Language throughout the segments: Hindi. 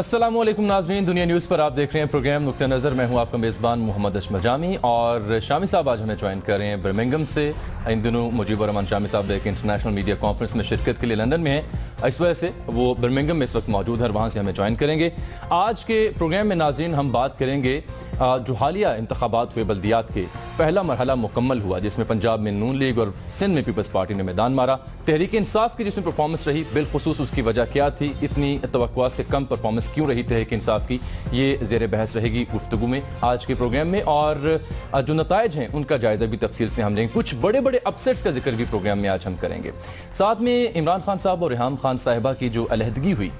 अस्सलामुअलैकुम नाज़रीन, दुनिया न्यूज़ पर आप देख रहे हैं प्रोग्राम नुक्ता नज़र। मैं हूं आपका मेज़बान मोहम्मद अशमत जामी और शामी साहब आज हमें ज्वाइन कर रहे हैं बर्मिंघम से। इन दिनों मुजीबर रहमान शामी साहब एक इंटरनेशनल मीडिया कॉन्फ्रेंस में शिरकत के लिए लंदन में है, इस वजह से वो बर्मिंघम में इस वक्त मौजूद है, वहाँ से हमें ज्वाइन करेंगे। आज के प्रोग्राम में नाज़रीन हम बात करेंगे जो हालिया इंतखाबात हुए बल्दियात के, पहला मरहला मुकम्मल हुआ जिसमें पंजाब में नून लीग और सिंध में पीपल्स पार्टी ने मैदान मारा। तहरीक इंसाफ की जिसमें परफॉर्मेंस रही, बिलखुसूस उसकी वजह क्या थी, इतनी तवक्कुआ से कम परफॉर्मेंस क्यों रही तहरीक इंसाफ की, ये ज़ेर बहस रहेगी गुफ्तगू में आज के प्रोग्राम में। और जो नताइज हैं उनका जायजा भी तफसील से हम लेंगे, कुछ बड़े बड़े अपसेट्स का जिक्र भी प्रोग्राम में आज हम करेंगे। साथ में इमरान खान साहब और रेहाम खान साहिबा की जो अलहदगी हुई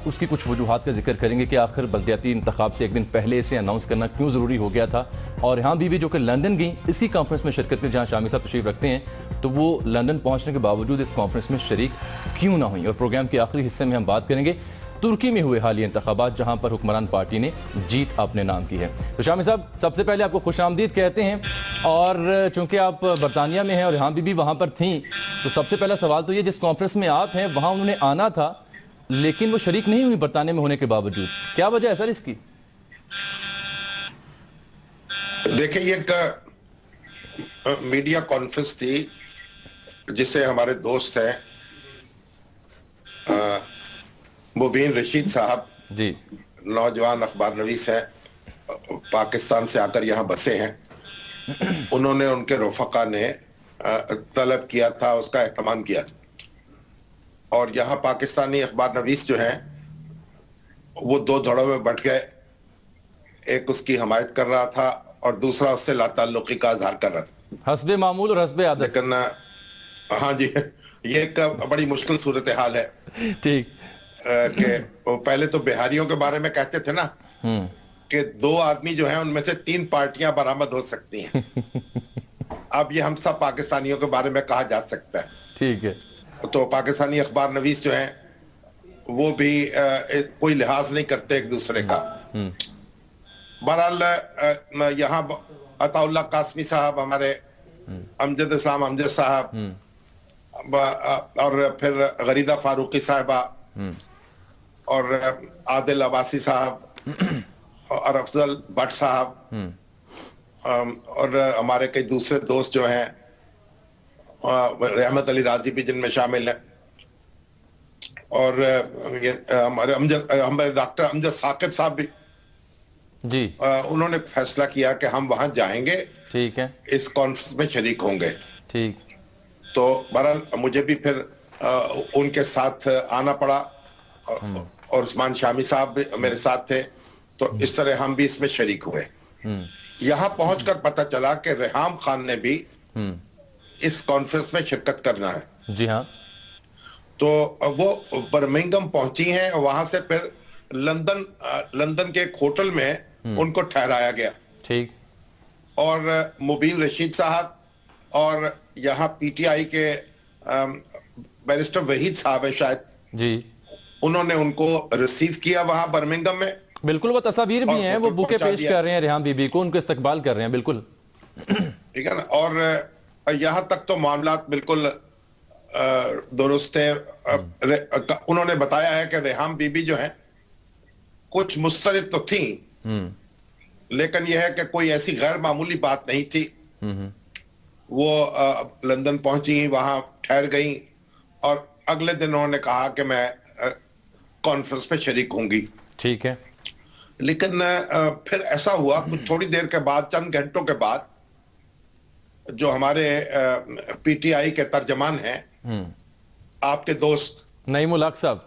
उसकी कुछ वजूहात का जिक्र करेंगे कि आखिर बल्दियाती इंतखाब से एक दिन पहले इसे अनाउंस करना क्यों ज़रूरी हो गया था। और यहाँ बीवी जो कि लंदन गई इसी कॉन्फ्रेंस में शिरकत के, जहाँ शामी साहब तशरीफ रखते हैं, तो वो लंदन पहुँचने के बावजूद इस कॉन्फ्रेंस में शरीक क्यों ना हुई। और प्रोग्राम के आखिरी हिस्से में हम बात करेंगे तुर्की में हुए हालिया इंतखाबात, जहाँ पर हुक्मरान पार्टी ने जीत अपने नाम की है। तो शामी साहब, सबसे पहले आपको खुश आमदीद कहते हैं, और चूंकि आप बरतानिया में हैं और यहाँ बीबी वहाँ पर थी, तो सबसे पहला सवाल तो ये, जिस कॉन्फ्रेंस में आप हैं वहाँ उन्होंने आना था लेकिन वो शरीक नहीं हुई बरतानिया में होने के बावजूद, क्या वजह है सर इसकी? देखिए, एक मीडिया कॉन्फ्रेंस थी जिसे हमारे दोस्त हैं मुबीन रशीद साहब जी, नौजवान अखबार नवीस हैं, पाकिस्तान से आकर यहाँ बसे हैं। उन्होंने, उनके रफ़क़ा ने तलब किया था, उसका एहतमाम किया था, और यहाँ पाकिस्तानी अखबार नवीस जो हैं वो दो धड़ों में बंट गए। एक उसकी हमायत कर रहा था और दूसरा उससे लाताल्लुकी का इज़हार कर रहा था, हस्बे मामूल और हस्बे आदत। लेकिन हाँ जी, ये एक बड़ी मुश्किल सूरत हाल है। ठीक कि पहले तो बिहारियों के बारे में कहते थे ना कि दो आदमी जो हैं उनमें से तीन पार्टियां बरामद हो सकती हैं। अब ये हम सब पाकिस्तानियों के बारे में कहा जा सकता है। ठीक है, तो पाकिस्तानी अखबार नवीस जो हैं वो भी कोई लिहाज नहीं करते एक दूसरे का। बहरहाल यहाँ अताउल्लाह कासमी साहब, हमारे अमजद इस्लाम अमजद साहब, और फिर गरीदा फारूकी साहिबा, और आदिल अब्बासी साहब, और अफजल भट्ट साहब, और हमारे कई दूसरे दोस्त जो हैं, रहमत अली राजी भी जिनमें शामिल है, और हमारे डॉक्टर अमजद साकिब साहब भी जी। उन्होंने फैसला किया कि हम वहां जाएंगे, ठीक है, इस कॉन्फ्रेंस में शरीक होंगे। ठीक, तो बहरहाल मुझे भी फिर उनके साथ आना पड़ा, और उस्मान शामी साहब भी मेरे साथ थे, तो इस तरह हम भी इसमें शरीक हुए। यहाँ पहुंचकर पता चला कि रेहाम खान ने भी इस कॉन्फ्रेंस में शिरकत करना है। जी हाँ, तो वो बर्मिंघम पहुंची हैं, वहां से फिर लंदन के एक होटल में उनको ठहराया गया। ठीक, और मुबीन रशीद साहब और यहाँ पीटीआई के बैरिस्टर वहीद साहब है शायद जी, उन्होंने उनको रिसीव किया वहां बर्मिंघम में। बिल्कुल, वो तस्वीर भी हैं, वो बुके पेश कर रहे हैं रेहाम बीबी को, उनको इस्तकबाल कर रहे हैं। बिल्कुल ठीक है ना, और यहाँ तक तो मामला बिल्कुल दुरुस्त है। उन्होंने बताया है कि रेहाम बीबी जो है कुछ मुस्तरद तो थी, लेकिन यह है कि कोई ऐसी गैर मामूली बात नहीं थी। वो लंदन पहुंची, वहां ठहर गई, और अगले दिन उन्होंने कहा कि मैं कॉन्फ्रेंस में शरीक होंगी। ठीक है, लेकिन फिर ऐसा हुआ कुछ थोड़ी देर के बाद, चंद घंटों के बाद, जो हमारे पीटीआई के तर्जमान हैं, आपके दोस्त नईमुल हक साहब,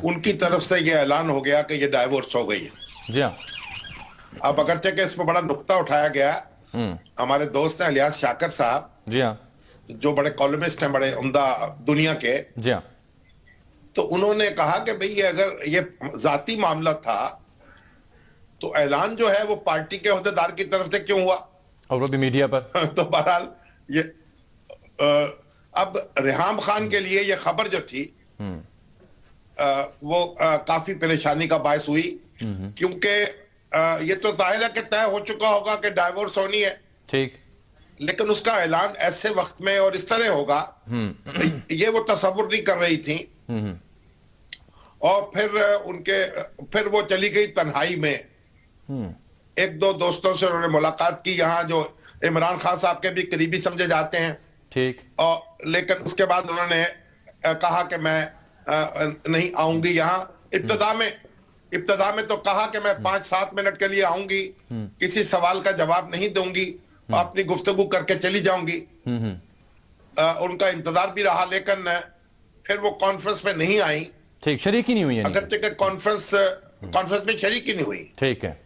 उनकी तरफ से यह ऐलान हो गया कि ये डाइवोर्स हो गई है। जी हाँ, अब अगरचे के इसमें बड़ा नुक्ता उठाया गया, हमारे दोस्त हैं इलियास शाकर साहब, जी हाँ, जो बड़े कॉलमिस्ट हैं, बड़े उम्दा दुनिया के। जी हाँ, तो उन्होंने कहा कि भाई अगर ये जाती मामला था तो ऐलान जो है वो पार्टी के ओहदेदार की तरफ से क्यों हुआ, और वो भी मीडिया पर। तो बहरहाल ये अब रेहाम खान के लिए ये खबर जो थी वो काफी परेशानी का बायस हुई, क्योंकि ये तो जाहिर है कि तय हो चुका होगा कि डाइवोर्स होनी है। ठीक, लेकिन उसका ऐलान ऐसे वक्त में और इस तरह होगा, ये वो तसव्वुर नहीं कर रही थी। और फिर वो चली गई तन्हाई में। एक दो दोस्तों से उन्होंने मुलाकात की, यहाँ जो इमरान खान साहब के भी करीबी समझे जाते हैं, ठीक, और लेकिन उसके बाद उन्होंने कहा कि मैं नहीं आऊंगी यहाँ। इब्तदा में तो कहा कि मैं 5-7 मिनट के लिए आऊंगी, किसी सवाल का जवाब नहीं दूंगी, अपनी गुफ्तगू करके चली जाऊंगी। उनका इंतजार भी रहा, लेकिन फिर वो कॉन्फ्रेंस में नहीं आई। ठीक, शरीक ही नहीं हुई, अगरचे कॉन्फ्रेंस में शरीक ही नहीं हुई। ठीक है।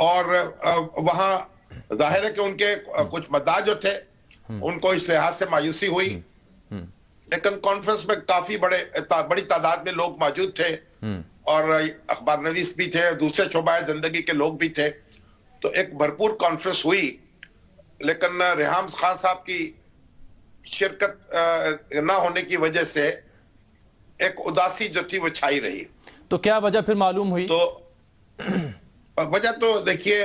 और वहां जाहिर है कि उनके कुछ मतदार जो थे उनको इस लिहाज से मायूसी हुई, लेकिन कॉन्फ्रेंस में काफी बड़ी तादाद में लोग मौजूद थे और अखबार नवीस भी थे, दूसरे शोबाए जिंदगी के लोग भी थे, तो एक भरपूर कॉन्फ्रेंस हुई। लेकिन रेहाम खान साहब की शिरकत ना होने की वजह से एक उदासी जो थी वो छाई रही। तो क्या वजह फिर मालूम हुई? तो वजह तो देखिए,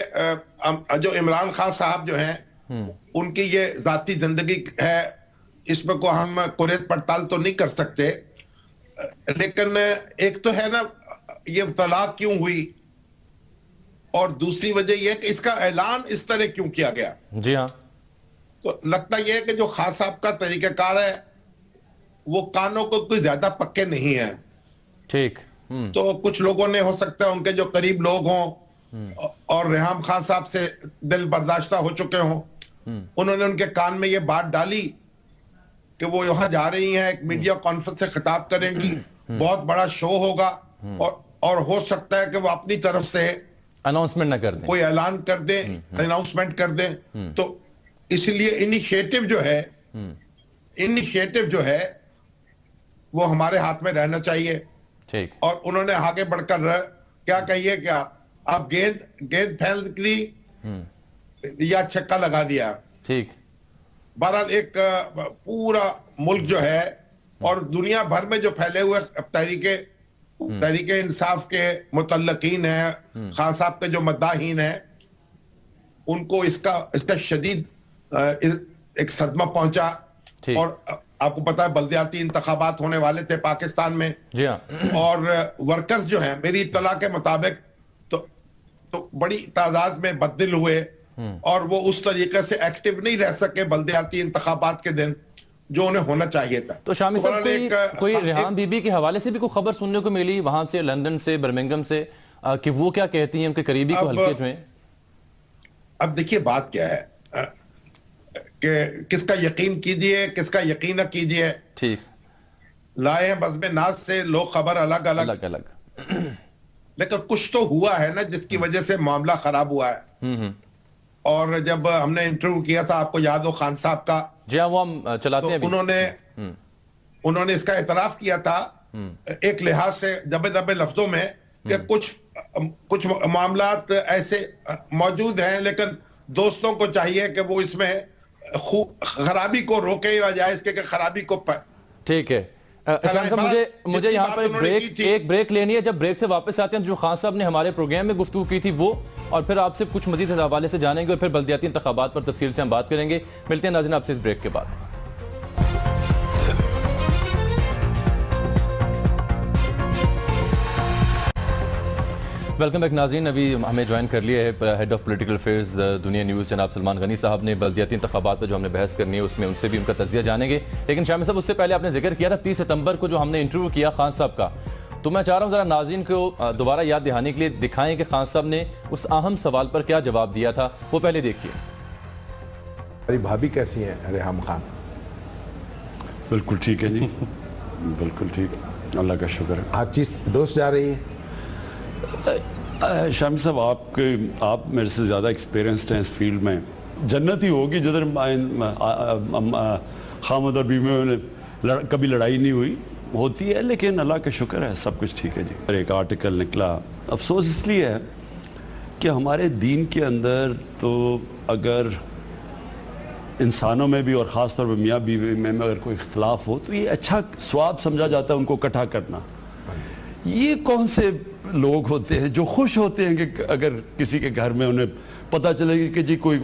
जो इमरान खान साहब जो हैं उनकी ये जाती जिंदगी है, इसमें को हम कुरेद पड़ताल तो नहीं कर सकते, लेकिन एक तो है ना, ये तलाक क्यों हुई, और दूसरी वजह यह कि इसका ऐलान इस तरह क्यों किया गया। जी हाँ। तो लगता यह है कि जो खान साहब का तरीकाकार है वो कानों को कोई ज्यादा पक्के नहीं है। ठीक। तो कुछ लोगों ने, हो सकता है उनके जो करीब लोग हों और रेहाम खान साहब से दिल बर्दाश्ता हो चुके हों, उन्होंने उनके कान में ये बात डाली कि वो यहाँ जा रही हैं, एक मीडिया कॉन्फ्रेंस से खिताब करेंगी, बहुत बड़ा शो होगा, और हो सकता है कि वो अपनी तरफ से अनाउंसमेंट ना कर दें, कोई ऐलान कर दें, अनाउंसमेंट कर दें। तो इसलिए इनिशिएटिव जो है वो हमारे हाथ में रहना चाहिए। ठीक। और उन्होंने आगे बढ़कर क्या कहिए, क्या आप गेंद फेंक ली या छक्का लगा दिया। ठीक। बहरहाल एक पूरा मुल्क जो है और दुनिया भर में जो फैले हुए तहरीके इंसाफ के मुतल्लकीन है, खान साहब के जो मद्दाहीन है, उनको इसका शदीद एक सदमा पहुंचा। और आपको पता है बल्दियाती इंतखाबात होने वाले थे पाकिस्तान में। जी हाँ। और वर्कर्स जो हैं, मेरी इत्तला के मुताबिक तो बड़ी तादाद में बददिल हुए और वो उस तरीके से एक्टिव नहीं रह सके बल्दियाती इंतखाबात के दिन जो उन्हें होना चाहिए था। तो शामी साहब, कोई रेहाम बीबी के हवाले से भी कोई खबर सुनने को मिली वहां से, लंदन से, बर्मिंघम से, कि वो क्या कहती हैं, उनके करीबी को हल्के जो हैं? अब देखिए बात क्या है कि किसका यकीन कीजिए, किसका यकीन न कीजिए। ठीक। लाए हैं बज़्म नाज से लोग खबर अलग अलग, लेकिन कुछ तो हुआ है ना जिसकी वजह से मामला खराब हुआ है। और जब हमने इंटरव्यू किया था, आपको याद हो, खान साहब का, जी हाँ, वो हम चलाते हैं, उन्होंने इसका एतराफ किया था एक लिहाज से दबे दबे लफ्जों में कि कुछ मामलात ऐसे मौजूद हैं, लेकिन दोस्तों को चाहिए कि वो इसमें खराबी को रोके बजाय इसके खराबी को। ठीक है। मुझे यहाँ पर एक ब्रेक लेनी है। जब ब्रेक से वापस आते हैं, जो खान साहब ने हमारे प्रोग्राम में गुफ्तगू की थी वो, और फिर आपसे कुछ मजीद हवाले से जानेंगे और फिर बल्दियाती इंतखाबात पर तफसील से हम बात करेंगे। मिलते हैं नाज़रीन आपसे इस ब्रेक के बाद। वेलकम बैक नाज़रीन। अभी हमें ज्वाइन कर लिया है हेड ऑफ पॉलिटिकल अफेयर्स दुनिया न्यूज़ जनाब सलमान गनी साहब ने। बल्दियाती इंतखाबात पर जो हमने बहस करनी है उसमें उनसे भी उनका तजिया जानेंगे। लेकिन शामी साहब, उससे पहले आपने जिक्र किया था 30 सितंबर को जो हमने इंटरव्यू किया खान साहब का, तो मैं चाह रहा हूँ ज़रा नाज़रीन को दोबारा याद दिलाने के लिए दिखाएं कि खान साहब ने उस अहम सवाल पर क्या जवाब दिया था। वो पहले देखिए। हमारी भाभी कैसी है रेहाम खान? बिल्कुल ठीक है जी, बिल्कुल ठीक, अल्लाह का शुक्र है। हर चीज़ दोस्त जा रही है। शामी साहब, आप मेरे से ज़्यादा एक्सपीरियंसड हैं इस फील्ड में। जन्नत ही होगी जिधर खामद और बीवी में कभी लड़ाई नहीं हुई, होती है, लेकिन अल्लाह का शुक्र है सब कुछ ठीक है जी। एक आर्टिकल निकला, अफसोस इसलिए है कि हमारे दीन के अंदर तो अगर इंसानों में भी और ख़ास तौर पर मियाँ बीवी में अगर कोई इख्तलाफ हो तो ये अच्छा स्वाब समझा जाता है उनको इकट्ठा करना। ये कौन से लोग होते हैं जो खुश होते हैं कि अगर किसी के घर में उन्हें पता चलेगा कि जी कोई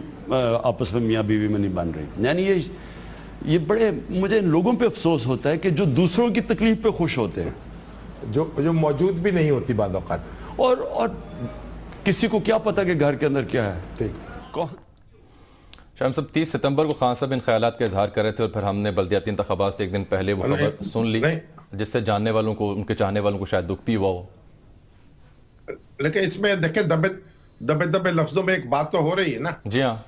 आपस में मियाँ बीवी में नहीं बन रही। यानी ये बड़े, मुझे इन लोगों पे अफसोस होता है कि जो दूसरों की तकलीफ पे खुश होते हैं जो मौजूद भी नहीं होती बाद औक़ात। और किसी को क्या पता कि घर के अंदर क्या है। ठीक, कौन शाम साहब 30 सितंबर को खान साहब इन ख्यालात का इजहार कर रहे थे और फिर हमने बल्दियाती इंतखाबात से एक दिन पहले वो खबर सुन ली, जिससे जानने वालों को, उनके चाहने वालों को शायद दुख भी हुआ हो। लेकिन इसमें देखें, दबे लफ्जों में एक बात तो हो रही है ना। जी हाँ,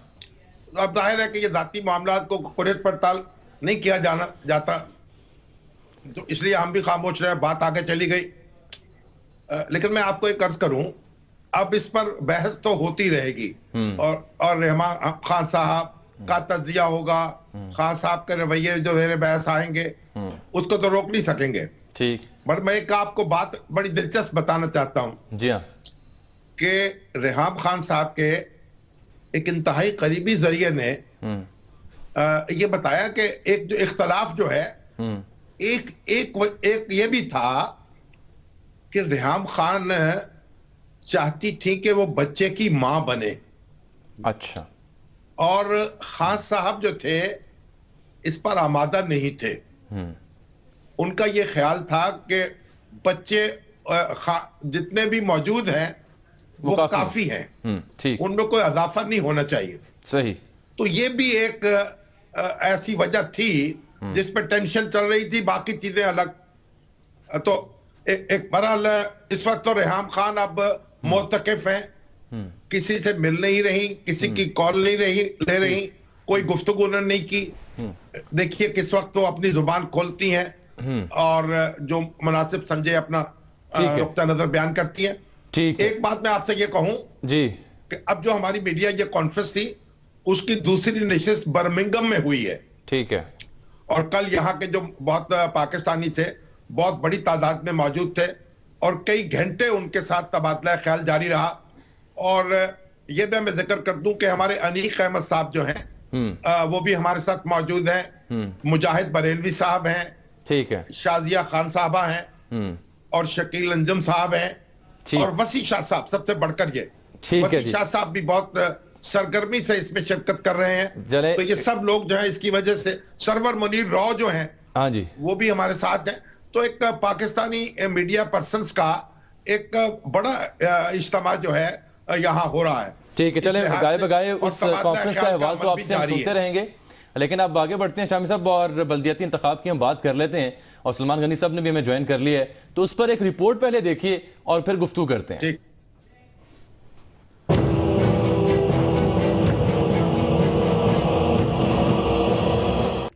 अब जाहिर है कि ये जाती मामलात को कुरियत पड़ताल नहीं किया जाता, तो इसलिए हम भी खामोश रहे, बात आगे चली गई। लेकिन मैं आपको एक अर्ज करूं, अब इस पर बहस तो होती रहेगी और रहमान खान साहब का तजिया होगा, खान साहब के रवैये जो ज़ेर बहस आएंगे उसको तो रोक नहीं सकेंगे। ठीक, बट मैं एक आपको बात बड़ी दिलचस्प बताना चाहता हूं। जी हाँ, कि रेहाम खान साहब के एक इंतहाई करीबी जरिए ने ये बताया कि एक जो इख्तलाफ जो है, एक ये भी था कि रेहाम खान चाहती थी कि वो बच्चे की मां बने। अच्छा। और खान साहब जो थे इस पर आमादा नहीं थे। उनका ये ख्याल था कि बच्चे जितने भी मौजूद हैं वो काफी हैं, ठीक, उनमें कोई इजाफा नहीं होना चाहिए। सही। तो ये भी एक ऐसी वजह थी जिस पर टेंशन चल रही थी, बाकी चीजें अलग। तो एक बहरहाल इस वक्त तो रेहाम खान अब मोतकिफ हैं, किसी से मिल नहीं रही, किसी की कॉल नहीं ले रही, कोई गुफ्तगू नहीं की। देखिए किस वक्त वो अपनी जुबान खोलती हैं और जो मुनासिब समझे अपना नुक्ता नजर बयान करती हैं। ठीक, एक बात मैं आपसे ये कहूं जी कि अब जो हमारी मीडिया ये कॉन्फ्रेंस थी उसकी दूसरी नशिस्त बर्मिंघम में हुई है। ठीक है। और कल यहाँ के जो बहुत पाकिस्तानी थे बहुत बड़ी तादाद में मौजूद थे और कई घंटे उनके साथ तबादला ख्याल जारी रहा। और ये भी मैं जिक्र कर दूं कि हमारे अनीक अहमद साहब जो हैं वो भी हमारे साथ मौजूद हैं, मुजाहिद बरेलवी साहब हैं, ठीक है, शाजिया खान साहबा हैं और शकील अंजम साहब हैं और वसी शाह साहब सबसे बढ़कर ये वसी शाह साहब भी बहुत सरगर्मी से इसमें शिरकत कर रहे हैं। तो ये सब लोग जो है इसकी वजह से सरवर मुनीर रॉ जो हैं, हाँ जी, वो भी हमारे साथ हैं। तो एक पाकिस्तानी मीडिया पर्संस का एक बड़ा इज्तिमा जो है यहाँ हो रहा है। ठीक है, चले गाए बगाए उस कॉन्फ्रेंस का अहवाल तो आपसे हम सुनते रहेंगे, लेकिन अब आगे बढ़ते हैं शामी साहब और बल्दियाती इंतखाब की हम बात कर लेते हैं। और सलमान गनी साहब ने भी हमें ज्वाइन कर लिया है, तो उस पर एक रिपोर्ट पहले देखिए और फिर गुफ्तगू करते हैं।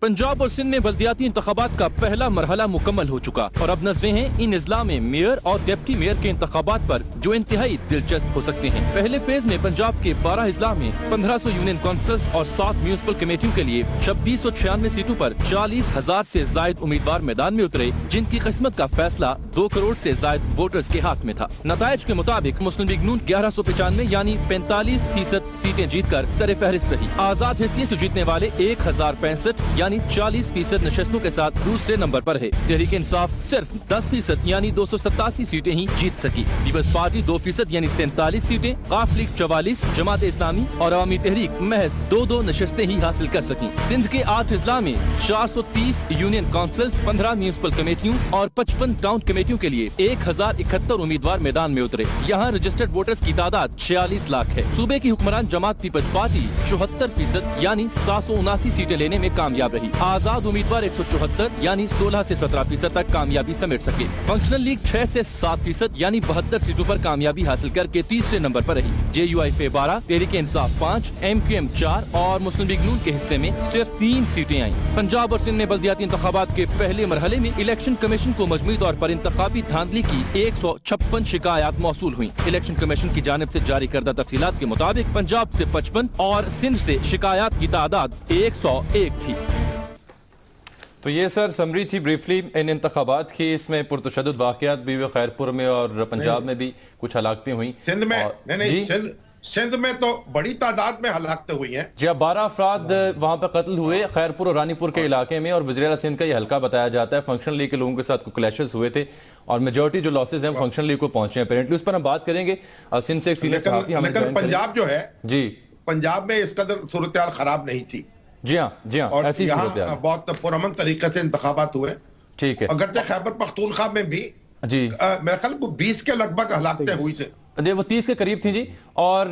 पंजाब और सिंध में बल्दियाती इंतखाबात का पहला मरहला मुकम्मल हो चुका और अब नजरें हैं इन इजला में मेयर और डिप्टी मेयर के इंतखाबात पर, जो इंतहाई दिलचस्प हो सकते हैं। पहले फेज में पंजाब के 12 इजला में 1500 यूनियन काउंसिल्स और 7 म्यूनिसिपल कमेटियों के लिए 2696 सीटों पर 40,000 से जायद उम्मीदवार मैदान में उतरे, जिनकी किस्मत का फैसला 2 करोड़ से जायद वोटर्स के हाथ में था। नताइज के मुताबिक मुस्लिम लीग नून 1195 यानी 45% सीटें जीतकर सरे फहरिस्त रही। आजाद हैसियत से जीतने वाले 1065 यानी 40% नशस्तों के साथ दूसरे नंबर पर है। तहरीक इंसाफ सिर्फ 10% यानी 287 सीटें ही जीत सकी। पीपल्स पार्टी 2% यानी 47 सीटें, काफ लीग 44, जमात इस्लामी और अवामी तहरीक महज 2 नशस्तें ही हासिल कर सकी। सिंध के 8 इजला में 430 यूनियन काउंसिल्स, 15 म्यूनिसिपल कमेटियों और 55 टाउन कमेटियों के लिए 1071 उम्मीदवार मैदान में उतरे। यहाँ रजिस्टर्ड वोटर्स की तादाद 46 लाख है। सूबे की हुक्मरान जमात पीपल्स पार्टी 74% यानी 779 सीटें लेने में कामयाब रही। आजाद उम्मीदवार 174 यानी 16 से 17% तक कामयाबी समेट सके। फंक्शनल लीग 6 से 7% यानी 72 सीटों पर कामयाबी हासिल करके तीसरे नंबर पर रही। JUIF 12, तहरीक इंसाफ 5, MQM 4 और मुस्लिम लीग नून के हिस्से में सिर्फ 3 सीटें आई। पंजाब और सिंध में बल्दियाती इंतखाबात के पहले मरहले में इलेक्शन कमीशन को मजमूई तौर पर इंतखाबी धांधली की 156 शिकायत मौसूल हुई। इलेक्शन कमीशन की जानिब से जारी करदा तफसीलात के मुताबिक पंजाब से 55 और सिंध से शिकायत की तादाद 101 थी। तो ये सर समरी थी ब्रीफली इन इंतखाबात की। इसमें पुरतशद्दुद वाक़यात भी हुए खैरपुर में और पंजाब में भी कुछ हलाकतें हुई। सिंध में सिंध में तो बड़ी तादाद में हलाकतें हुई हैं। जी, 12 अफराद वहाँ पर कत्ल हुए खैरपुर और रानीपुर के इलाके में, और वज़ीर आला सिंध का ये हल्का बताया जाता है। फंक्शनल लीग के लोगों के साथ क्लैशेस हुए थे और मेजॉरिटी जो लॉसेज हैं फंक्शनल लीग को पहुंचे हैं अपेरेंटली। उस पर हम बात करेंगे। सिंध से एक सीनियर सहाफ़ी हमें लेकिन पंजाब जो है जी, पंजाब में इस कदर सूरत हाल खराब नहीं थी। जी हाँ, और यहाँ बहुत पुरअमन तरीके से इंतखाबात हुए। ठीक है, अगरचे खैबर पख्तूनख्वा में भी जी मेरे ख्याल को 20 के लगभग हलाकतें हुई थी। वो 30 के करीब थी जी। और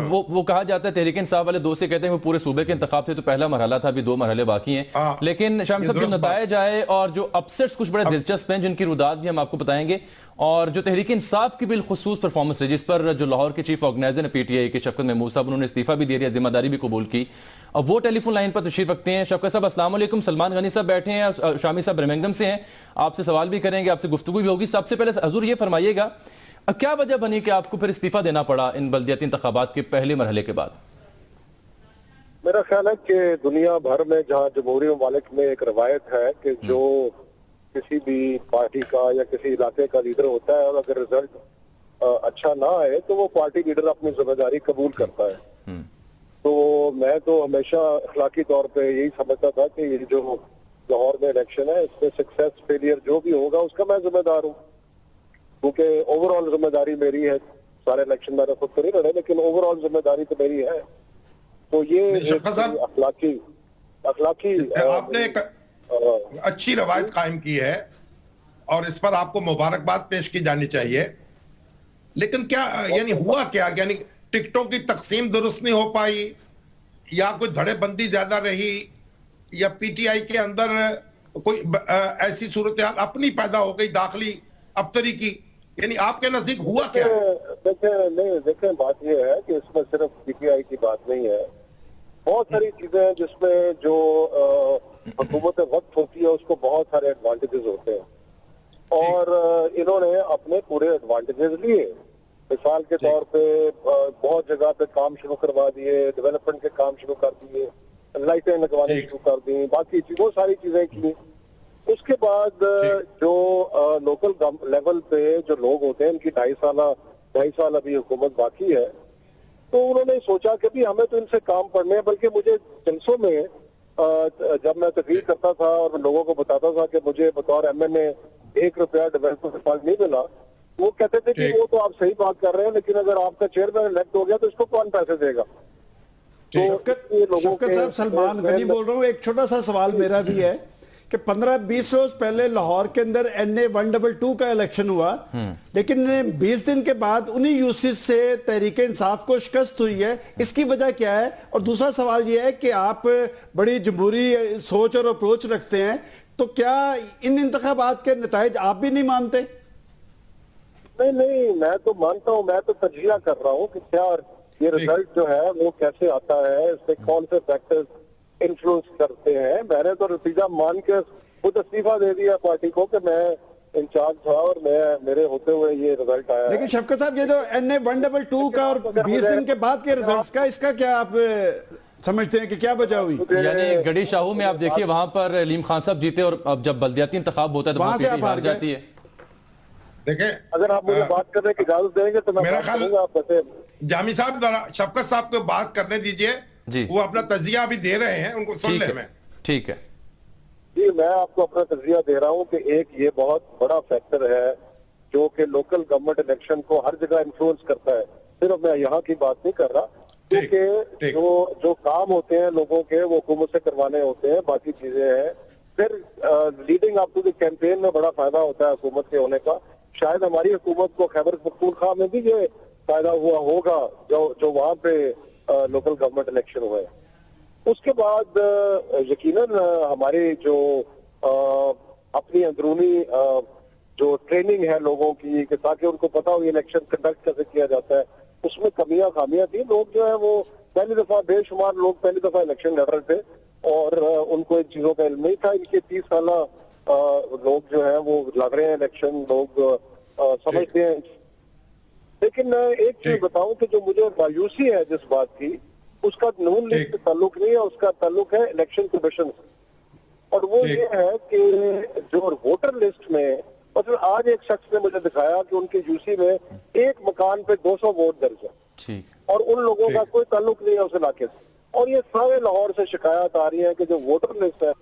वो कहा जाता है तहरीक इंसाफ वाले 2 से कहते हैं वो पूरे सूबे के इंतखाब थे, तो पहला मरहला था, अभी 2 मरहले बाकी हैं। लेकिन शामी साहब जो नतायज आए और जो अपसेट्स कुछ बड़े दिलचस्प हैं जिनकी रुदात भी हम आपको बताएंगे, और जो तहरीक इंसाफ की बिलखुसूस परफॉर्मेंस है जिस पर जो लाहौर के चीफ ऑर्गेनाइजर ने PTI के शफकत महमूद साहब, उन्होंने इस्तीफा भी दे दिया, जिम्मेदारी भी कबूल की। अब वो टेलीफोन लाइन पर तशरीफ रखते हैं। शफकत साहब अस्सलाम वालेकुम। सलमान गनी साहब बैठे हैं, शामी साहब बर्मिंघम से हैं, आपसे सवाल भी करेंगे, आपसे गुफ्तगू भी होगी। सबसे पहले हजूर ये फरमाइएगा क्या वजह बनी कि आपको फिर इस्तीफा देना पड़ा इन बल्दियाती इंतखाबात के पहले मरहले के बाद? मेरा ख्याल है कि दुनिया भर में जहाँ जमहूरी ममालिक में एक रवायत है कि जो किसी भी पार्टी का या किसी इलाके का लीडर होता है और अगर रिजल्ट अच्छा ना आए तो वो पार्टी लीडर अपनी जिम्मेदारी कबूल करता है। तो मैं तो हमेशा अखलाकी तौर पे यही समझता था कि ये जो लाहौर में इलेक्शन है इसमें सक्सेस फेलियर जो भी होगा उसका मैं जिम्मेदार हूँ, क्योंकि ओवरऑल जिम्मेदारी मेरी है। सारे इलेक्शन मैंने खुद तो नहीं लड़े, लेकिन ओवरऑल जिम्मेदारी तो मेरी है। तो ये अखलाकी आपने एक अच्छी रवायत कायम की है और इस पर आपको मुबारकबाद पेश की जानी चाहिए। लेकिन क्या यानी हुआ क्या, यानी टिकटों की तकसीम दुरुस्त नहीं हो पाई या कोई धड़ेबंदी ज्यादा रही या PTI के अंदर कोई ऐसी सूरत अपनी पैदा हो गई दाखिली अबतरी की, यानी आपके नजदीक हुआ क्या? देखें बात यह है कि इसमें सिर्फ PTI की बात नहीं है, बहुत सारी चीजें हैं जिसमें जो हुकूमत वक्त होती है उसको बहुत सारे एडवांटेजेस होते हैं और इन्होंने अपने पूरे एडवांटेजेस लिए। मिसाल के तौर पे बहुत जगह पे काम शुरू करवा दिए, डेवलपमेंट के काम शुरू कर दिए, लाइटें लगवाने शुरू कर दी, बाकी बहुत सारी चीजें की। उसके बाद जो लोकल लेवल पे जो लोग होते हैं उनकी 2.5 साल अभी हुकूमत बाकी है, तो उन्होंने सोचा कि भी हमें तो इनसे काम पढ़ने हैं। बल्कि मुझे जलसों में जब मैं तकरीर करता था और लोगों को बताता था कि मुझे बतौर MNA 1 रुपया डेवलपमेंट फंड नहीं मिला, वो कहते थे कि वो तो आप सही बात कर रहे हैं, लेकिन अगर आपका चेयरमैन इलेक्ट हो गया तो इसको कौन पैसे देगा? शफकत साहब, सलमान गनी बोल रहा हूँ। एक छोटा सा सवाल मेरा भी है कि 15-20 रोज पहले लाहौर के अंदर NA 122 का इलेक्शन हुआ, लेकिन 20 दिन के बाद उन्हीं यूसिस से तहरीक इंसाफ को शिकस्त हुई है। इसकी वजह क्या है? और दूसरा सवाल यह है कि आप बड़ी जमहूरी सोच और अप्रोच रखते हैं, तो क्या इन इंतखाबात के नताइज आप भी नहीं मानते? नहीं, मैं तो मानता हूँ। मैं तो तजिया कर रहा हूँ कि क्या ये रिजल्ट जो है वो कैसे आता है, इसमें कौन से फैक्टर्स इन्फ्लुएंस करते हैं। मैंने तो नतीजा मान के खुद इस्तीफा दे दिया पार्टी को कि मैं इंचार्ज था और मेरे होते हुए ये रिजल्ट आया। लेकिन शफकत साहब, ये जो NA 122 का और 20 दिन के बाद के रिजल्ट्स का, इसका क्या आप समझते हैं कि क्या वजह हुई? यानी गढ़ी शाहू में आप देखिए वहां पर अलीम खान साहब जीते और अब जब बल्दियाती इंतखाब होता है तो वहां से आप हार जाती है। देखें, अगर आप मुझे बात करने की इजाजत देंगे तो मैं मेरा ख्याल आप जामी साहब शफकत साहब को बात करने दीजिए जी, वो अपना तजिया भी दे रहे हैं, उनको सुन ले। मैं ठीक है जी, मैं आपको अपना तजिया दे रहा हूँ कि एक ये बहुत बड़ा फैक्टर है जो कि लोकल गवर्नमेंट इलेक्शन को हर जगह इन्फ्लुएंस करता है। सिर्फ मैं यहाँ की बात नहीं कर रहा, क्योंकि जो काम होते हैं लोगों के वो हुकूमत से करवाने होते हैं, बाकी चीजें हैं। फिर leading up to the campaign में बड़ा फायदा होता है हुकूमत के होने का। शायद हमारी हुकूमत को खैबर पख्तूनख्वा में भी ये फायदा हुआ होगा जो वहां पे लोकल गवर्नमेंट इलेक्शन हुए। उसके बाद यकीनन हमारी जो अपनी अंदरूनी जो ट्रेनिंग है लोगों की कि ताकि उनको पता हो ये इलेक्शन कंडक्ट कैसे किया जाता है, उसमें कमियां खामियां थी। लोग जो है वो पहली दफा, बेशुमार लोग पहली दफा इलेक्शन लड़ रहे थे और उनको इन चीजों का इल्म नहीं था। इनके 30 साल लोग जो है वो लड़ रहे हैं इलेक्शन, लोग समझते हैं। लेकिन एक चीज बताऊं कि जो मुझे मायूसी है जिस बात की, उसका नून लीग से ताल्लुक नहीं है, उसका ताल्लुक है इलेक्शन कमीशन से। और वो ये है कि जो वोटर लिस्ट में मतलब आज एक शख्स ने मुझे दिखाया कि उनके यूसी में एक मकान पे 200 वोट दर्ज है और उन लोगों का कोई ताल्लुक नहीं है उस इलाके से। और ये सारे लाहौर से शिकायत आ रही है कि जो वोटर लिस्ट है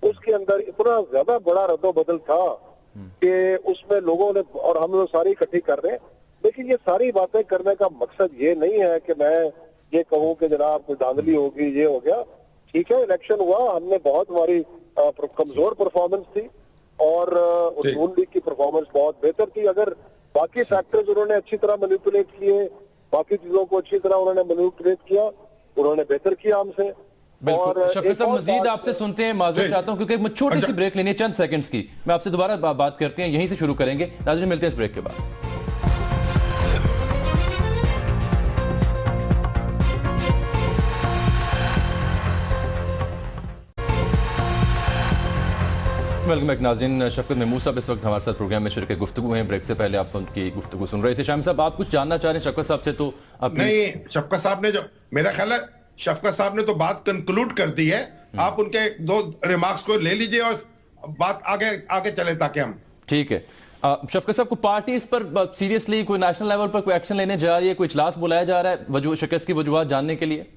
उसके अंदर इतना ज्यादा बड़ा रद्दोबदल था कि उसमें लोगों ने, और हम लोग सारी इकट्ठी कर रहे हैं। लेकिन ये सारी बातें करने का मकसद ये नहीं है कि मैं ये कहूँ कि जनाब कोई धांधली होगी, ये हो गया। ठीक है, इलेक्शन हुआ, हमने बहुत हमारी कमजोर परफॉर्मेंस थी, और नून लीग की परफॉर्मेंस बहुत बेहतर थी। अगर बाकी फैक्टर्स उन्होंने अच्छी तरह मैनिपुलेट किए, बाकी चीजों को अच्छी तरह उन्होंने मैनिपुलेट किया, उन्होंने बेहतर किया हमसे। और शफकत साहब मजीद आपसे सुनते हैं, माजूर चाहता हूं क्योंकि एक छोटी सी ब्रेक लेनी है चंद सेकंड्स की, मैं आपसे दोबारा बात करते हैं, यहीं से शुरू करेंगे। नाज़रीन मिलते हैं इस ब्रेक के बाद। वेलकम बैक नाज़रीन, शफकत महमूद साहब इस वक्त हमारे साथ प्रोग्राम में शिरकत गुफ्तगू हैं। ब्रेक से पहले आप उनकी गुफ्तगू सुन रहे थे। शामी साहब आप कुछ जानना चाह रहे हैं शफकत साहब से? तो नहीं, शफकत साहब ने जो, मेरा ख्याल है शफकत साहब ने तो बात कंक्लूड कर दी है, आप उनके 2 रिमार्क्स को ले लीजिए और बात आगे चले ताकि हम। ठीक है शफकत साहब, को पार्टी इस पर सीरियसली कोई नेशनल लेवल पर कोई एक्शन लेने जा रही है, कोई इजलास बुलाया जा रहा है शिकस्त की वजूहत जानने के लिए?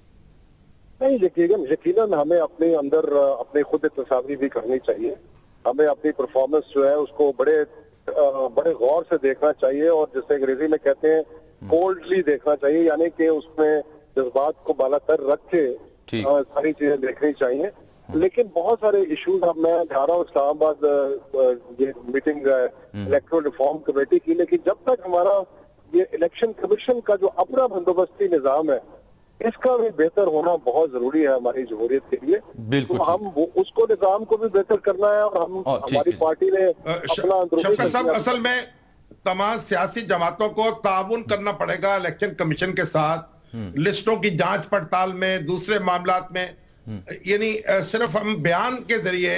नहीं, यकीनन हमें अपने अंदर अपने खुद तस्वीर भी करनी चाहिए। हमें अपनी परफॉर्मेंस जो है उसको बड़े गौर से देखना चाहिए और जिसे अंग्रेजी में कहते हैं कोल्डली देखना चाहिए, यानी कि उसमें जज्बात को बालातर रख के सारी चीजें देखनी चाहिए। लेकिन बहुत सारे इश्यूज, अब मैं जा रहा हूँ इस्लामाबाद ये मीटिंग इलेक्टोरल रिफॉर्म कमेटी की, लेकिन जब तक हमारा ये इलेक्शन कमीशन का जो अपना बंदोबस्ती निजाम है इसका भी बेहतर होना बहुत जरूरी है हमारी जमहूरियत के लिए। बिल्कुल, तो हम उसको निजाम को भी बेहतर करना है और हम हमारी पार्टी ने शफकत साहब, असल में तमाम सियासी जमातों को ताउन करना पड़ेगा इलेक्शन कमीशन के साथ, लिस्टों की जांच पड़ताल में, दूसरे मामलात में, यानी सिर्फ हम बयान के जरिए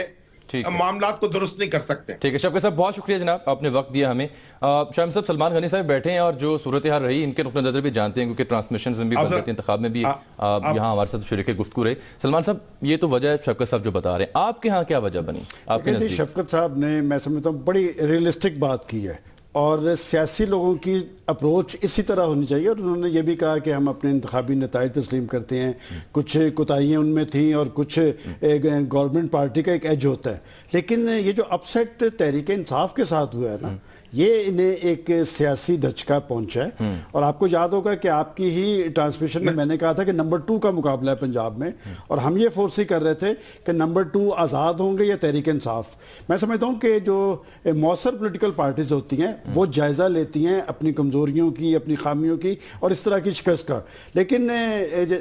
मामलात को दुरुस्त नहीं कर सकते। ठीक है शफकत साहब, बहुत शुक्रिया जनाब, आपने वक्त दिया हमें। शाम साहब, सलमान गनी साहब बैठे हैं और जो सूरत हाल रही इनके नुक्ता नजर भी जानते हैं, क्योंकि ट्रांसमिशन में भी बन जाती है, इंतखाब में भी यहाँ हमारे साथ शरीक गुफ्तगू रहे। सलमान साहब, ये तो वजह है शफकत साहब जो बता रहे हैं, आपके यहाँ क्या वजह बनी? आपके नजदीक शफकत साहब ने, मैं समझता हूँ, बड़ी रियलिस्टिक बात की है और सियासी लोगों की अप्रोच इसी तरह होनी चाहिए। और उन्होंने ये भी कहा कि हम अपने इंतखाबी नताइज तस्लीम करते हैं, कुछ कोताहियाँ उनमें थी और कुछ गवर्नमेंट पार्टी का एक एज होता है, लेकिन ये जो अपसेट तहरीक इंसाफ के साथ हुआ है ना, ये इन्हें एक सियासी धचका पहुंचा है। और आपको याद होगा कि आपकी ही ट्रांसमिशन में मैंने कहा था कि नंबर 2 का मुकाबला है पंजाब में, और हम ये फोर्स ही कर रहे थे कि नंबर 2 आज़ाद होंगे या तहरीक इंसाफ। मैं समझता हूँ कि जो मौसर पॉलिटिकल पार्टीज होती हैं वो जायज़ा लेती हैं अपनी कमज़ोरियों की, अपनी खामियों की और इस तरह की शिकस्त का। लेकिन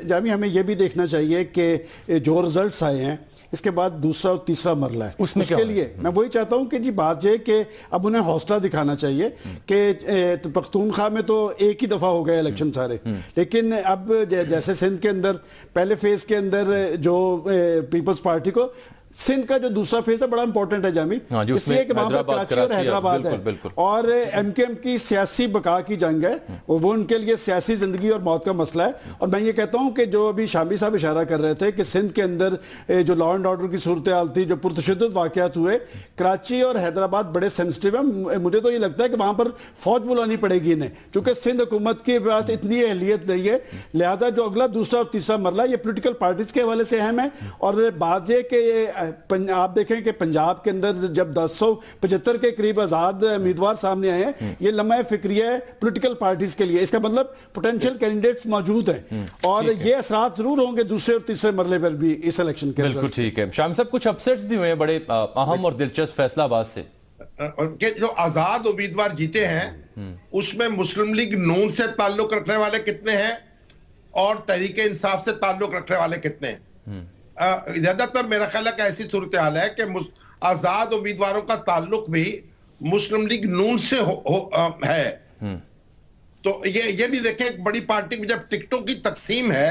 जामी हमें यह भी देखना चाहिए कि जो रिजल्ट्स आए हैं इसके बाद दूसरा और तीसरा मरला है, उसके लिए मैं वही चाहता हूं कि जी बात ये कि अब उन्हें हौसला दिखाना चाहिए कि पख्तूनख्वा में तो एक ही दफा हो गए इलेक्शन सारे, लेकिन अब जैसे सिंध के अंदर पहले फेज के अंदर जो पीपल्स पार्टी को, सिंध का जो दूसरा फेज है बड़ा इंपॉर्टेंट है जामी, इसलिए कि वहां पर कराची और हैदराबाद है और एमकेएम की सियासी बका की जंग है, वो उनके लिए सियासी जिंदगी और मौत का मसला है। और मैं ये कहता हूं कि जो अभी शामी साहब इशारा कर रहे थे कि सिंध के अंदर जो लॉ एंड ऑर्डर की सूरत हाल थी, जो पुरतशद्दुद वाकयात हुए, कराची और हैदराबाद बड़े सेंसिटिव है। मुझे तो ये लगता है कि वहां पर फौज बुलानी पड़ेगी इन्हें, क्योंकि सिंध हुकूमत के पास इतनी अहलियत नहीं है। लिहाजा जो अगला दूसरा और तीसरा मरला ये पोलिटिकल पार्टीज के हवाले से अहम है। और बात यह कि आप देखें कि पंजाब के अंदर जब 1075 के करीब आजाद उम्मीदवार सामने आए हैं, ये लम्हा फिक्रिया है पॉलिटिकल पार्टीज के लिए, इसका मतलब पोटेंशियल कैंडिडेट्स मौजूद हैं और ये असरात जरूर होंगे दूसरे और तीसरे मरले पर भी इस इलेक्शन के। बिल्कुल ठीक है शाम साहब, कुछ अपसेट्स भी हुए बड़े अहम और दिलचस्प फैसलाबाद से। जो आजाद उम्मीदवार जीते हैं उसमें मुस्लिम लीग नून से ताल्लुक रखने वाले कितने हैं और तहरीक इंसाफ से ताल्लुक रखने वाले कितने हैं? ज्यादातर मेरा ख्याल है कि ऐसी सूरत हाल है कि आजाद उम्मीदवारों का ताल्लुक भी मुस्लिम लीग नून से है। तो ये भी देखें, एक बड़ी पार्टी में जब टिकटों की तकसीम है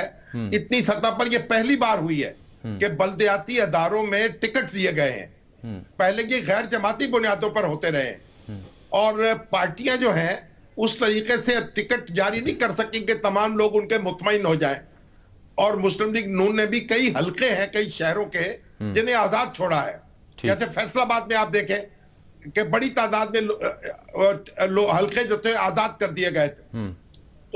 इतनी सतह पर, यह पहली बार हुई है कि बल्दियाती अदारों में टिकट दिए गए हैं। पहले ये गैर जमाती बुनियादों पर होते रहे और पार्टियां जो हैं उस तरीके से टिकट जारी नहीं कर सकी कि तमाम लोग उनके मुतमईन हो जाएं। और मुस्लिम लीग नून ने भी कई हलके हैं कई शहरों के जिन्हें आजाद छोड़ा है। जैसे फैसलाबाद में आप देखें कि बड़ी तादाद में हलके जो थे आजाद कर दिए गए थे।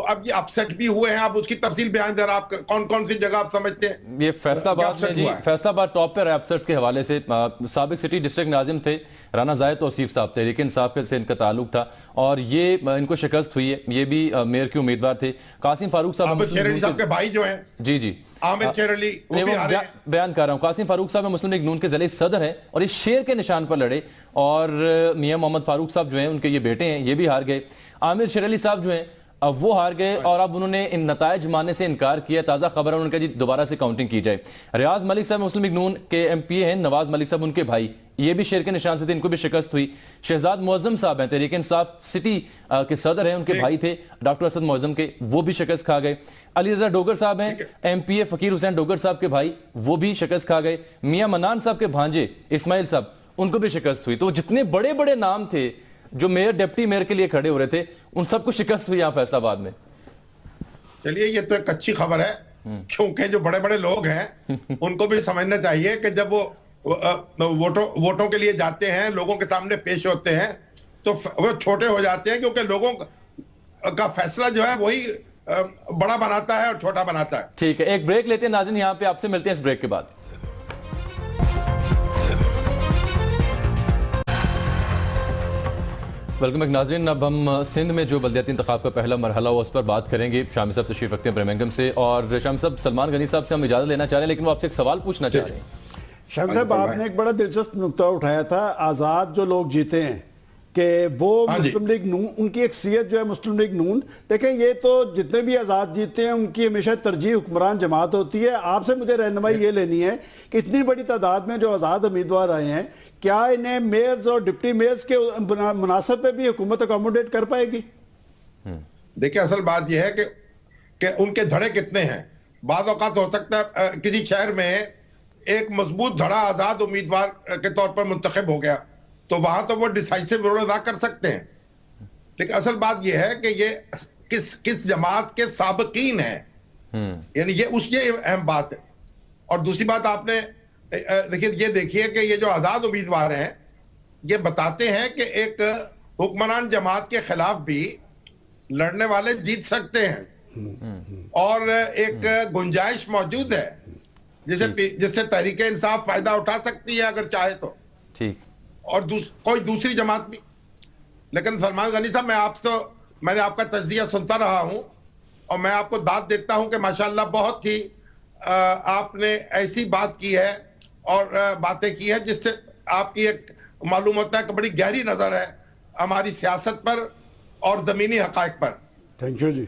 तो अब ये अपसेट भी हुए हैं, आप उसकी तफसील बयान दे रहे हैं, आप कौन कौन सी जगह आप समझते हैं? ये फैसलाबाद में जी, फैसलाबाद टॉप पे रहा अपसेट्स के हवाले से। साबिक सिटी डिस्ट्रिक्ट नाजिम थे राना जायद तौसीफ साहब, तहरीक इंसाफ से इनका ताल्लुक था और ये इनको शिकस्त हुई है। ये भी मेयर के उम्मीदवार थे। कासिम फारूक साहब के भाई जो हैं, जी जी आमिर शेर अली, बयान कर रहा हूं। कासिम फारूक साहब मुस्लिम लीग नून के ज़िले सदर हैं और ये शेर के निशान पर लड़े और मियां मोहम्मद फारूक साहब जो हैं उनके ये बेटे हैं, ये भी हार गए। आमिर शेर अली साहब जो हैं अब वो हार गए और अब उन्होंने इन नतायज मानने से इनकार किया। ताज़ा खबर है उनका जी दोबारा से काउंटिंग की जाए। रियाज मलिक साहब मुस्लिम लीग नून के एमपीए हैं, नवाज मलिक साहब उनके भाई, ये भी शेर के निशान से थे, इनको भी शिकस्त हुई। शहजाद मुअज्जम साहब हैं तहरीक इंसाफ सिटी के सदर हैं, उनके भाई थे डॉक्टर असद मुअज्जम के, वो भी शिकस्त खा गए। अली रजा डोगर साहब हैं एमपीए फकीर हुसैन डोगर साहब के भाई, वो भी शिकस्त खा गए। मियां मनान साहब के भांजे इस्माइल साहब, उनको भी शिकस्त हुई। तो जितने बड़े बड़े नाम थे जो मेयर डिप्टी मेयर के लिए खड़े हो रहे थे, उन सबको शिकस्त हुई यहाँ फैसलाबाद में। चलिए ये तो एक अच्छी खबर है, क्योंकि जो बड़े बड़े लोग हैं उनको भी समझना चाहिए कि जब वो वोटों के लिए जाते हैं, लोगों के सामने पेश होते हैं, तो वो छोटे हो जाते हैं, क्योंकि लोगों का फैसला जो है वही बड़ा बनाता है और छोटा बनाता है। ठीक है, एक ब्रेक लेते हैं नाज़रीन, यहाँ पे आपसे मिलते हैं इस ब्रेक के बाद। वेलकम बैक नाज़रीन। अब हम सिंध में जो बल्दियाती इंतखाब का पहला मरहला हुआ उस पर बात करेंगे। शामी साहब तशरीफ रखते हैं बर्मिंघम से और शामी साहब सलमान गनी साहब से हम इजाज़त लेना चाह रहे हैं, लेकिन वो आपसे एक सवाल पूछना चाह रहे हैं। शामी साहब आपने एक बड़ा दिलचस्प नुकता उठाया था, आज़ाद जो लोग जीते हैं कि वो मुस्लिम लीग नून, उनकी अक्सरियत जो है मुस्लिम लीग नून। देखें ये तो जितने भी आज़ाद जीते हैं उनकी हमेशा तरजीह हुक्मरान जमात होती है। आपसे मुझे रहनुमाई ये लेनी है कि इतनी बड़ी तादाद में जो आज़ाद उम्मीदवार आए हैं, क्या इन्हें मेयर्स और डिप्टी मेयर्स के मुनासब पे भी हुकूमत अकोमोडेट कर पाएगी? देखिए असल बात यह है कि उनके धड़े कितने हैं। बाद औकात हो सकता है किसी शहर में एक मजबूत धड़ा आजाद उम्मीदवार के तौर पर मुंतखब हो गया, तो वहां तो वो डिसाइसिव रोल अदा कर सकते हैं, लेकिन असल बात यह है कि ये किस जमात के साबिकीन हैं, यानी ये अहम बात है। और दूसरी बात आपने देखिए कि ये जो आजाद उम्मीदवार हैं ये बताते हैं कि एक हुक्मरान जमात के खिलाफ भी लड़ने वाले जीत सकते हैं और एक गुंजाइश मौजूद है जिससे तहरीक इंसाफ फायदा उठा सकती है अगर चाहे तो। ठीक। और कोई दूसरी जमात भी। लेकिन सलमान गनी साहब, मैंने आपका तज्जिया सुनता रहा हूं और मैं आपको दाद देता हूं कि माशाल्लाह बहुत ही आपने ऐसी बात की है और बातें की है जिससे आपकी एक मालूम होता है कि बड़ी गहरी नजर है हमारी सियासत पर और जमीनी हकायक पर। थैंक यू जी।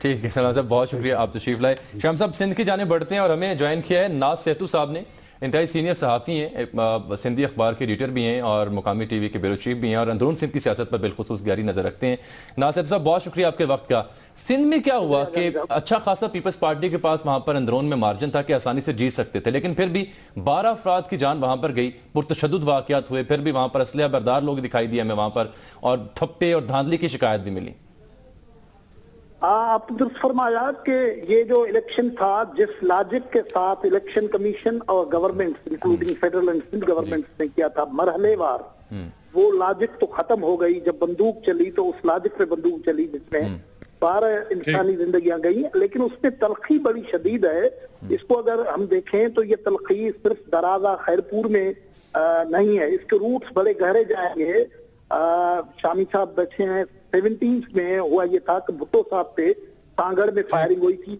ठीक है सलमान साहब, बहुत शुक्रिया, आप तशरीफ लाए। शाम साहब सिंध की जाने बढ़ते हैं और हमें ज्वाइन किया है नाज सेतु साहब ने। इंतहाई सीनियर सहाफ़ी हैं, सिंधी अखबार के एडिटर भी हैं और मुकामी टीवी के ब्यूरो चीफ भी हैं और अंदरून सिंध की सियासत पर बिलखुसूस गहरी नजर रखते हैं। नाज सेतु साहब बहुत शुक्रिया आपके वक्त का। सिंध में क्या हुआ कि अच्छा खासा पीपल्स पार्टी के पास वहां पर अंदरून में मार्जिन था कि आसानी से जीत सकते थे, लेकिन फिर भी 12 अफराद की जान वहां पर गई, पुरतशद्दुद वाक़यात हुए, फिर भी वहां पर असलहा बरदार लोग दिखाई दिए हमें वहां पर और ठप्पे और धांधली की शिकायत भी मिली। आप दुरुस्त फरमाया कि ये जो इलेक्शन था, जिस लॉजिक के साथ इलेक्शन कमीशन और government including federal and state government ने किया था मरहलेवार, वो लॉजिक तो खत्म हो गई। जब बंदूक चली तो उस लॉजिक पे बंदूक चली जिसमें 12 इंसानी जिंदगियां गई, लेकिन उसमें तलखी बड़ी शदीद है। इसको अगर हम देखें तो ये तलखी सिर्फ दराजा खैरपुर में नहीं है, इसके रूट्स बड़े गहरे जाएंगे। शामी साहब बैठे हैं, 70s में हुआ ये था कि भुट्टो साहब पे सांगड़ में फायरिंग हुई थी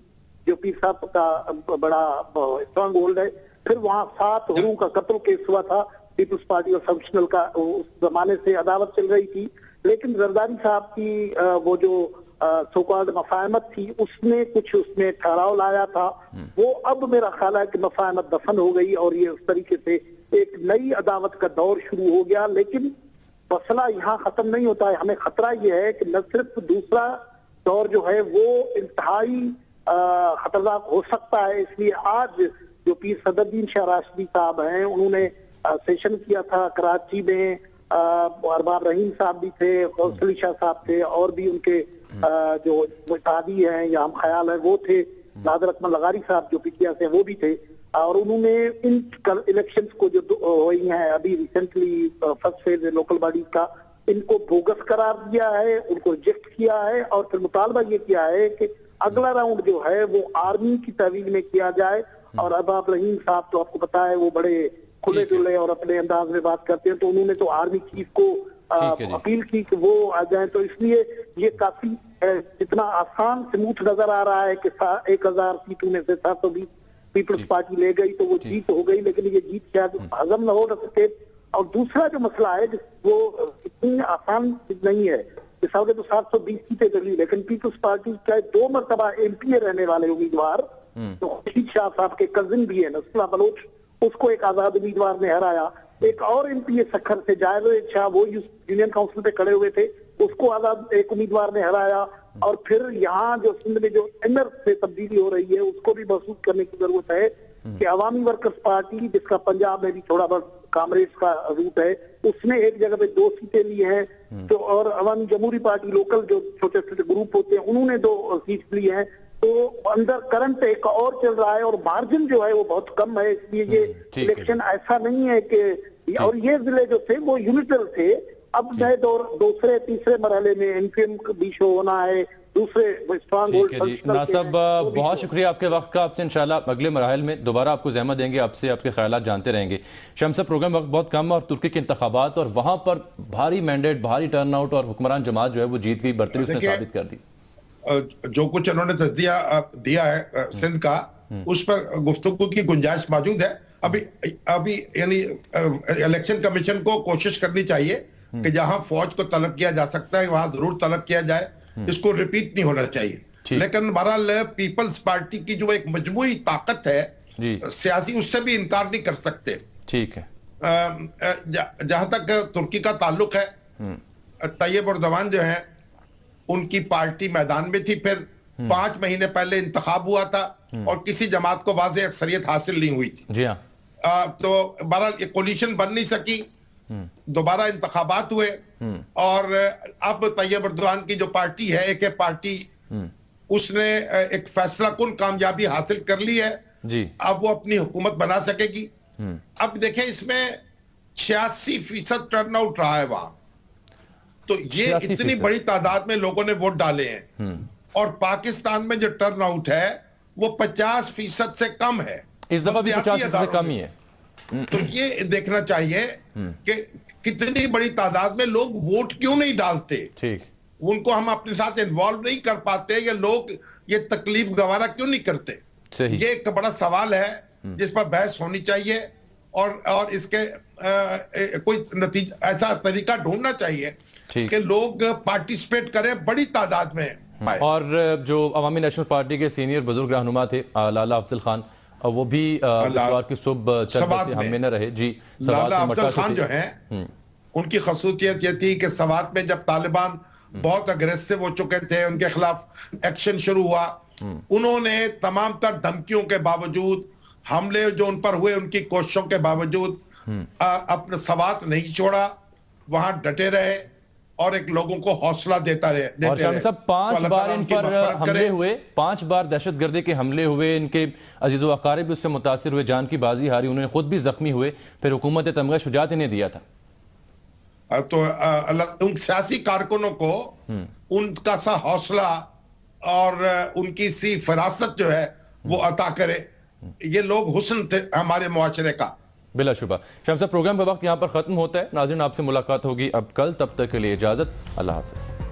जो पीर साहब का बड़ा स्ट्रांग होल्ड है। फिर वहां 7 हुरों का कत्ल केस हुआ था, पीपल्स पार्टी और फंक्शनल का उस जमाने से अदावत चल रही थी, लेकिन जरदारी साहब की वो जो सोकॉल्ड मफाहमत थी उसने कुछ उसमें ठहराव लाया था। वो अब मेरा ख्याल है कि मफाहमत दफन हो गई और ये उस तरीके से एक नई अदावत का दौर शुरू हो गया। लेकिन मसला यहाँ खत्म नहीं होता है, हमें खतरा यह है कि न सिर्फ दूसरा दौर जो है वो इंतहाई खतरनाक हो सकता है। इसलिए आज जो पीर सदरुद्दीन शाह राशिदी साहब हैं उन्होंने सेशन किया था कराची में, अरबाब रहीम साहब भी थे, गौसली शाह साहब थे और भी उनके जो मुतादी हैं या हम ख्याल है वो थे, नादर अकमल लगारी साहब जो पीटीआई से वो भी थे, और उन्होंने इन इलेक्शंस को जो हुई हैं अभी recently first phase local bodies का, इनको बोगस करार दिया है, उनको रिजेक्ट किया है और फिर मुतालबा ये किया है कि अगला राउंड जो है वो आर्मी की तहवील में किया जाए। और अबाब रहीम साहब तो आपको पता है वो बड़े खुले दुले और अपने अंदाज में बात करते हैं, तो उन्होंने तो आर्मी चीफ को अपील की कि वो आ जाए। तो इसलिए ये काफी जितना आसान स्मूथ नजर आ रहा है कि 1000 सीटों में से 720 पीपल्स पार्टी ले गई तो वो जीत हो गई, लेकिन ये जीत शायद हजम न हो सके। और दूसरा जो मसला है वो इतनी आसान नहीं है, मिसाल के तो 720 सीटें चली, लेकिन पीपल्स पार्टी चाहे 2 मरतबा एमपीए रहने वाले उम्मीदवार तो खुर्शीद शाह साहब के कजिन भी है नसरुल्लाह बलोच, उसको एक आजाद उम्मीदवार ने हराया। एक और एमपीए सखर से जावेद शाह वो यूनियन काउंसिल पे खड़े हुए थे, उसको आजाद एक उम्मीदवार ने हराया। और फिर यहाँ जो सिंध में जो एनर से तब्दीली हो रही है उसको भी महसूस करने की जरूरत है कि अवामी वर्कर्स पार्टी, जिसका पंजाब में भी थोड़ा बहुत कांग्रेस का रूट है, उसने एक जगह पे 2 सीटें ली हैं, तो और अवामी जमहूरी पार्टी लोकल जो छोटे छोटे ग्रुप होते हैं उन्होंने 2 सीट ली हैं। तो अंदर करंट एक और चल रहा है और मार्जिन जो है वो बहुत कम है, इसलिए ये इलेक्शन ऐसा नहीं है कि, और ये जिले जो थे वो यूनिटल थे। अब नए दूसरे तीसरे मरहले में एनपीएम भी शो होना है, दूसरे स्ट्रांग होल्ड। नासब बहुत शुक्रिया आपके वक्त का, आपसे इंशाल्लाह अगले मराहल में दोबारा आपको ज़हमत देंगे, आपसे आपके ख्यालात जानते रहेंगे। शम्स प्रोग्राम वक्त बहुत कम और तुर्की के इंतखाबात और वहां पर भारी मैंडेट, भारी टर्नआउट और हुक्मरान जमात जो है वो जीत गई, बर्तरी उसने साबित कर दी। जो कुछ उन्होंने तस्दिया दिया है सिंध का, उस पर गुफ्तगू की गुंजाइश मौजूद है। अभी यानी इलेक्शन कमीशन को कोशिश करनी चाहिए कि जहां फौज को तलब किया जा सकता है वहां जरूर तलब किया जाए, इसको रिपीट नहीं होना चाहिए। लेकिन बहरहाल पीपल्स पार्टी की जो एक मजमूई ताकत है सियासी, उससे भी इनकार नहीं कर सकते। ठीक है। जहां तक तुर्की का ताल्लुक है, तैयब एर्दोगान जो है उनकी पार्टी मैदान में थी, फिर 5 महीने पहले इंतखाब हुआ था और किसी जमात को वाज़ेह अक्सरियत हासिल नहीं हुई थी। जी हाँ। तो बहरहाल ये कोलिशन बन नहीं सकी, दोबारा इंतखाबात हुए और अब तैयब एर्दोगान की जो पार्टी है एक पार्टी, उसने एक फैसला कुन कामयाबी हासिल कर ली है जी। अब वो अपनी हुकूमत बना सकेगी। अब देखें इसमें 86% टर्नआउट रहा है वहां, तो ये इतनी बड़ी तादाद में लोगों ने वोट डाले हैं और पाकिस्तान में जो टर्नआउट है वो 50% से कम है, इस दफा भी 50% से कम ही है। तो ये देखना चाहिए कि कितनी बड़ी तादाद में लोग वोट क्यों नहीं डालते, ठीक, उनको हम अपने साथ इन्वॉल्व नहीं कर पाते, या लोग ये तकलीफ गवारा क्यों नहीं करते। ये एक बड़ा सवाल है जिस पर बहस होनी चाहिए और इसके कोई नतीजा, ऐसा तरीका ढूंढना चाहिए कि लोग पार्टिसिपेट करें बड़ी तादाद में। और जो अवामी नेशनल पार्टी के सीनियर बुजुर्ग रहनुमा थे लाला अफजल खान, वो भी बुधवार की सुबह से हम में न रहे जी। लाला अफजल खान जो हैं उनकी खसूसियत ये थी कि सवात में जब तालिबान बहुत अग्रेसिव हो चुके थे, उनके खिलाफ एक्शन शुरू हुआ, उन्होंने तमाम तर धमकियों के बावजूद, हमले जो उन पर हुए उनकी कोशिशों के बावजूद अपने सवात नहीं छोड़ा, वहां डटे रहे और एक लोगों को हौसला देता रहे। और शामी साहब 5 बार इन पर हमले हुए, 5 बार दहशतगर्दी के हमले हुए, इनके अजीज व अकारिब भी उससे मुतासिर हुए, जान की बाजी हारी, उन्होंने खुद भी जख्मी हुए, फिर हुकूमत तमगा शुजात इन्हें दिया था। तो उन सियासी कारकुनों को उनका सा हौसला और उनकी सी फरासत जो है वो अता करे, ये लोग हुस्न थे हमारे मुआशरे का। बिलाशुबा। शाम साहब प्रोग्राम का वक्त यहाँ पर खत्म होता है। नाज़रीन आपसे मुलाकात होगी अब कल, तब तक के लिए इजाजत, अल्लाह हाफिज।